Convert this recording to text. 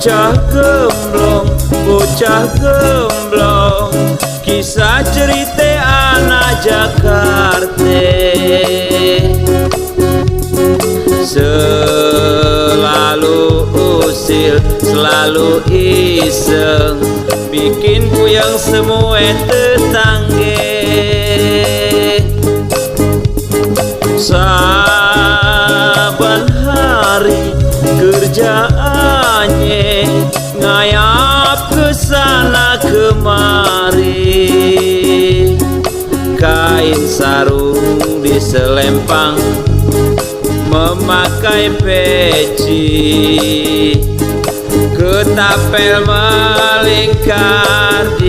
bocah gemblong, bocah gemblong, kisah cerita anak Jakarta. Selalu usil, selalu iseng, bikin puyeng semua tetangga. Saban hari kerjaannya ngayap kesana kemari, kain sarung di selempang, memakai peci, ketapel melingkar di